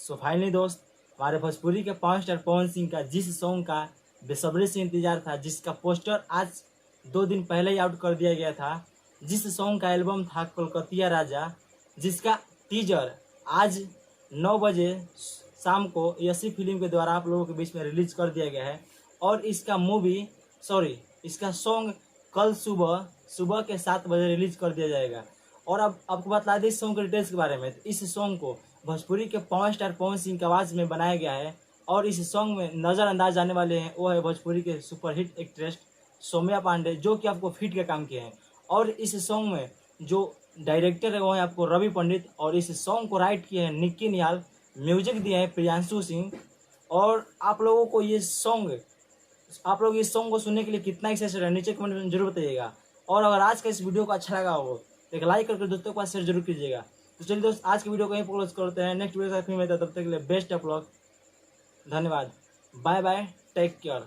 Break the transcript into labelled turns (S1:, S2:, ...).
S1: So finally दोस्त, हमारे भोजपुरी के पावर स्टार पवन सिंह का जिस सॉन्ग का बेसब्री से इंतजार था, जिसका पोस्टर आज 2 दिन पहले ही आउट कर दिया गया था, जिस सॉन्ग का एल्बम था कोलकातिया राजा, जिसका टीजर आज 9 बजे शाम को यसी फिल्म के द्वारा आप लोगों के बीच में रिलीज कर दिया गया है। और इसका सॉन्ग कल सुबह के 7 बजे रिलीज कर दिया जाएगा। और अब आपको बता दें इस सॉन्ग के डिटेल्स के बारे में। तो इस सॉन्ग को भोजपुरी के पावर स्टार पवन सिंह की आवाज़ में बनाया गया है। और इस सॉन्ग में नज़रअंदाज आने वाले हैं वो है भोजपुरी के सुपरहिट एक्ट्रेस सौम्या पांडे, जो कि आपको फिट के काम किए हैं। और इस सॉन्ग में जो डायरेक्टर है वो है आपको रवि पंडित, और इस सॉन्ग को राइट किए हैं निक्की निहाल, म्यूजिक दिए हैं प्रियांशु सिंह। और आप लोग इस सॉन्ग को सुनने के लिए कितना एक्साइटेड है नीचे कमेंट में जरूर बताइएगा। और अगर आज का इस वीडियो को अच्छा लगा हो तो एक लाइक करके दोस्तों के पास शेयर जरूर कीजिएगा। तो चलिए दोस्त, आज की वीडियो को यहीं क्लोज करते हैं। नेक्स्ट वीडियो के साथ फिर मिलते हैं, तब तक के लिए बेस्ट ऑफ लक। धन्यवाद, बाय बाय, टेक केयर।